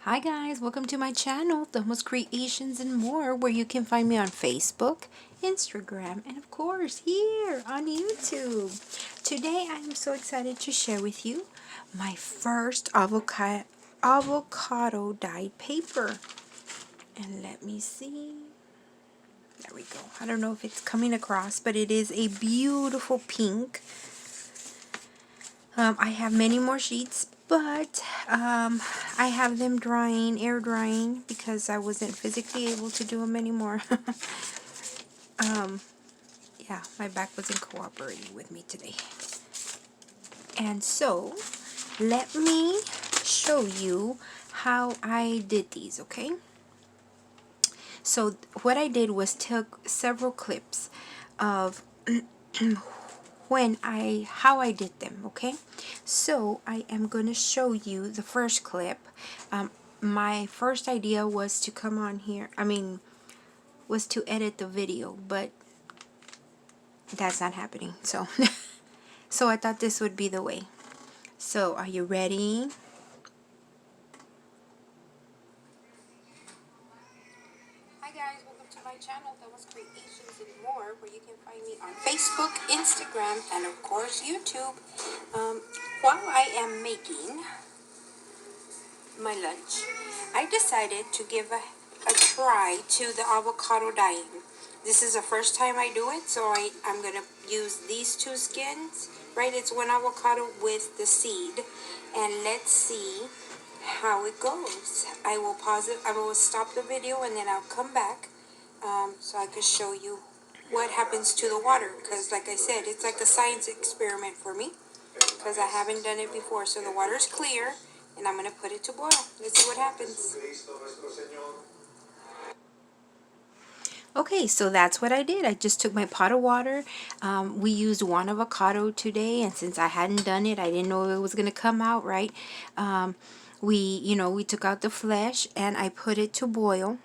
Hi guys, welcome to my channel, Thelma's Creations and More, where you can find me on Facebook, Instagram, and of course here on YouTube. Today I am so excited to share with you my first avocado dyed paper. And let me see. There we go. I don't know if it's coming across, but it is a beautiful pink. I have many more sheets, but I have them drying, air drying, because I wasn't physically able to do them anymore. Yeah, my back wasn't cooperating with me today. And so, let me show you how I did these, okay? So, what I did was took several clips of how I did them, okay? So I am going to show you the first clip. My first idea was to come on here, was to edit the video, but that's not happening. So so I thought this would be the way. So are you ready? Hi guys, welcome to my channel, Thelma's Creations and More, where you can find me on Facebook, Instagram, and of course YouTube. While I am making my lunch, I decided to give a try to the avocado dyeing. This is the first time I do it, so I'm going to use these two skins, right? It's one avocado with the seed, and let's see how it goes. I will pause it, I will stop the video, and then I'll come back so I can show you what happens to the water, because like I said, it's like a science experiment for me, because I haven't done it before. So the water is clear, and I'm going to put it to boil. Let's see what happens. Okay, so that's what I did. I just took my pot of water. We used one avocado today, and since I hadn't done it, I didn't know it was going to come out right. We took out the flesh, and I put it to boil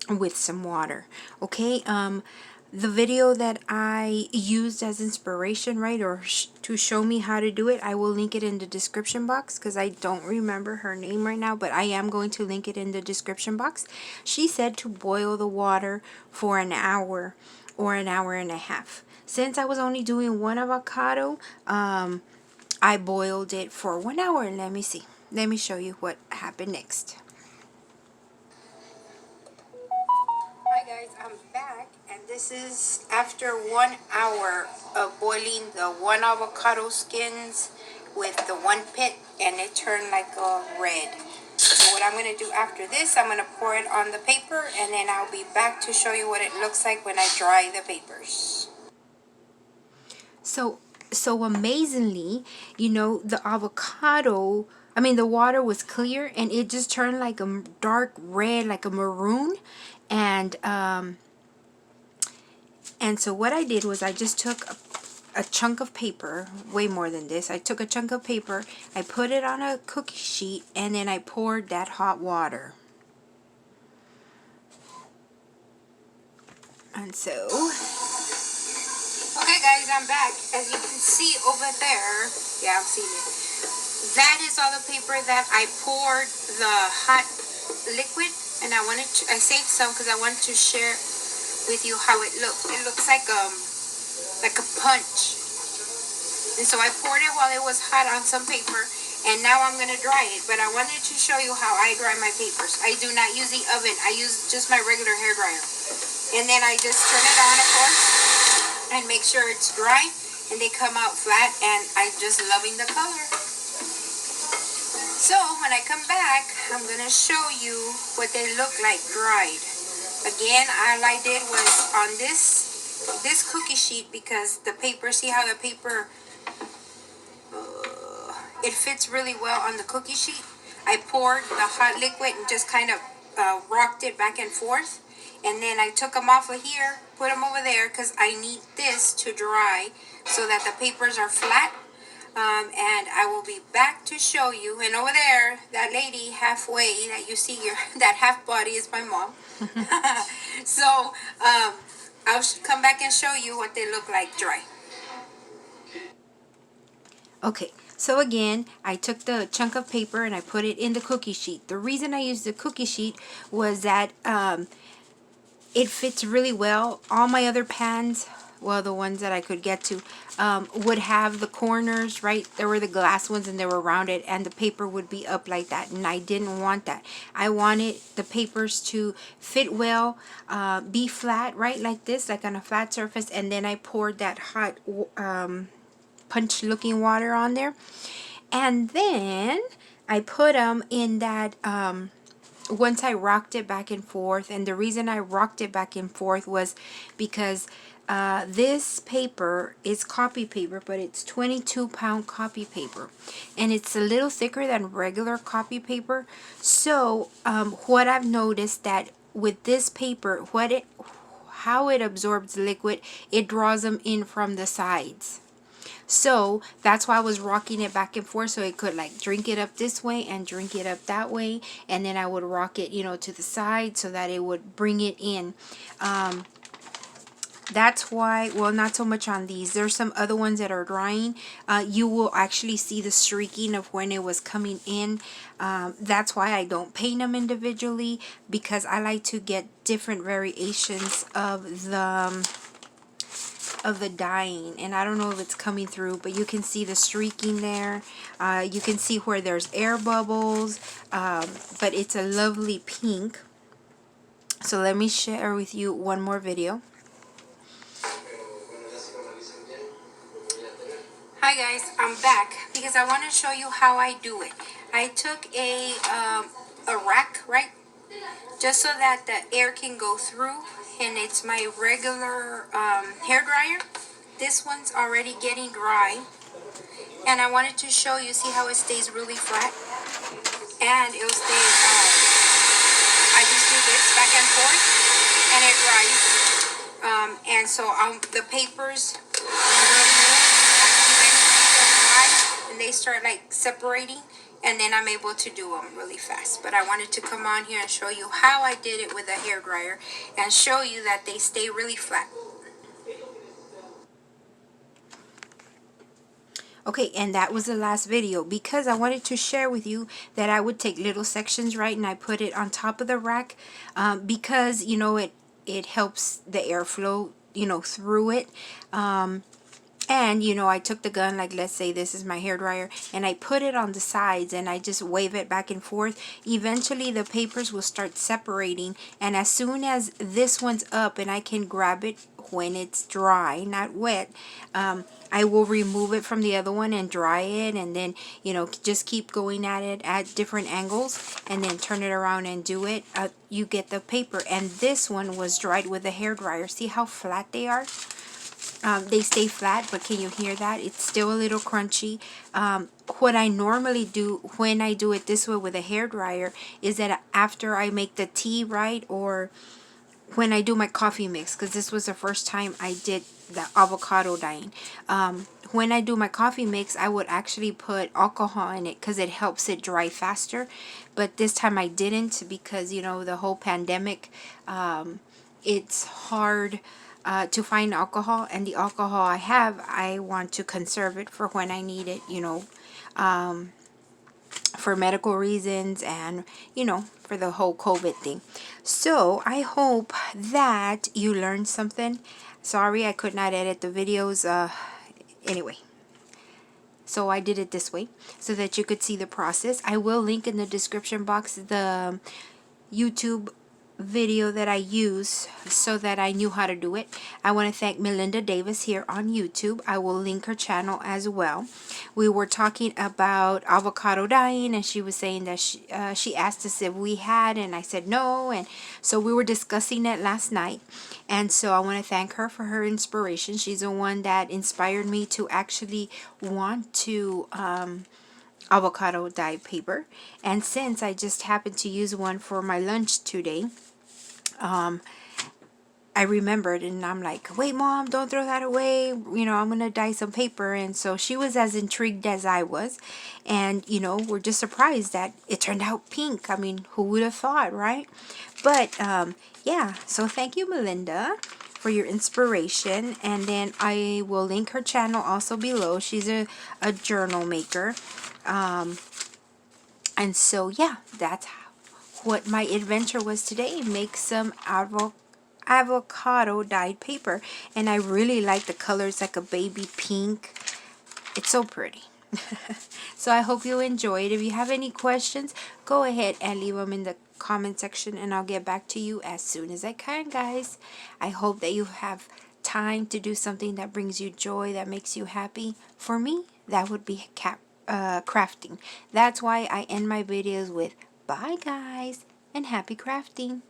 with some water. Okay, the video that I used as inspiration, right, or to show me how to do it, I will link it in the description box, because I don't remember her name right now, but I am going to link it in the description box. She said to boil the water for an hour or an hour and a half. Since I was only doing one avocado, I boiled it for 1 hour, and let me show you what happened next. Hi guys, I'm back, and this is after 1 hour of boiling the one avocado skins with the one pit, and it turned like a red. So what I'm going to do after this, I'm going to pour it on the paper, and then I'll be back to show you what it looks like when I dry the papers. So amazingly, the avocado, the water was clear, and it just turned like a dark red, like a maroon. And so what I did was I just took a chunk of paper, way more than this. I took a chunk of paper, I put it on a cookie sheet, and then I poured that hot water. And so, okay guys, I'm back. As you can see over there, yeah, I've seen it. That is all the paper that I poured the hot liquid, and I saved some because I wanted to share with you how it looks. It looks like a punch. And so I poured it while it was hot on some paper, and now I'm going to dry it. But I wanted to show you how I dry my papers. I do not use the oven. I use just my regular hair dryer. And then I just turn it on, of course, and make sure it's dry, and they come out flat, and I'm just loving the color. So when I come back, I'm going to show you what they look like dried. Again, all I did was on this cookie sheet, because the paper, see how the paper, it fits really well on the cookie sheet. I poured the hot liquid and just kind of rocked it back and forth. And then I took them off of here, put them over there, because I need this to dry so that the papers are flat. And I will be back to show you. And over there, that lady halfway that you see here, that half body is my mom. So I'll come back and show you what they look like dry. Okay, So again, I took the chunk of paper and I put it in the cookie sheet. The reason I used the cookie sheet was that it fits really well. All my other pans, well, the ones that I could get to, would have the corners, right? There were the glass ones and they were rounded, and the paper would be up like that, and I didn't want that. I wanted the papers to fit well, be flat, right? Like this, like on a flat surface, and then I poured that hot punch looking water on there, and then I put them in that once I rocked it back and forth. And the reason I rocked it back and forth was because this paper is copy paper, but it's 22-pound copy paper, and it's a little thicker than regular copy paper. So what I've noticed that with this paper, how it absorbs liquid, it draws them in from the sides. So that's why I was rocking it back and forth, so it could like drink it up this way and drink it up that way, and then I would rock it, to the side so that it would bring it in. That's why, well, not so much on these. There's some other ones that are drying. You will actually see the streaking of when it was coming in. That's why I don't paint them individually, because I like to get different variations of the dyeing. And I don't know if it's coming through, but you can see the streaking there. You can see where there's air bubbles, but it's a lovely pink. So let me share with you one more video. Hi guys, I'm back because I want to show you how I do it. I took a rack, right, just so that the air can go through, and it's my regular hair dryer. This one's already getting dry, and I wanted to show you, see how it stays really flat, and it'll stay, I just do this back and forth and it dries, and so the papers and they start like separating, and then I'm able to do them really fast. But I wanted to come on here and show you how I did it with a hair dryer and show you that they stay really flat. Okay, and that was the last video because I wanted to share with you that I would take little sections, right, and I put it on top of the rack, because it helps the airflow through it. And, I took the gun, like, let's say this is my hair dryer, and I put it on the sides, and I just wave it back and forth. Eventually, the papers will start separating, and as soon as this one's up and I can grab it when it's dry, not wet, I will remove it from the other one and dry it, and then, just keep going at it at different angles, and then turn it around and do it. You get the paper, and this one was dried with a hair dryer. See how flat they are? They stay flat, but can you hear that? It's still a little crunchy. What I normally do when I do it this way with a hair dryer is that after I make the tea, right, or when I do my coffee mix, because this was the first time I did the avocado dyeing. When I do my coffee mix, I would actually put alcohol in it because it helps it dry faster. But this time I didn't because, the whole pandemic, it's hard to find alcohol, and the alcohol I have, I want to conserve it for when I need it, for medical reasons and, for the whole COVID thing. So I hope that you learned something. Sorry, I could not edit the videos. Anyway. So I did it this way so that you could see the process. I will link in the description box the YouTube video that I use so that I knew how to do it. I want to thank Melinda Davis here on YouTube. I will link her channel as well. We were talking about avocado dyeing, and she was saying that she asked us if we had, and I said no, and so we were discussing it last night. And so I want to thank her for her inspiration. She's the one that inspired me to actually want to avocado dye paper. And since I just happened to use one for my lunch today, I remembered, and I'm like, wait, Mom, don't throw that away. I'm going to dye some paper. And so she was as intrigued as I was. And, we're just surprised that it turned out pink. I mean, who would have thought, right? But, yeah, so thank you, Melinda. for your inspiration. And then I will link her channel also below. She's a journal maker. And so, yeah, that's what my adventure was today. Make some avocado dyed paper. And I really like the colors, like a baby pink. It's so pretty. So I hope you enjoyed. If you have any questions, go ahead and leave them in the comment section and I'll get back to you as soon as I can, guys. I hope that you have time to do something that brings you joy, that makes you happy. For me, that would be crafting. That's why I end my videos with bye, guys, and happy crafting.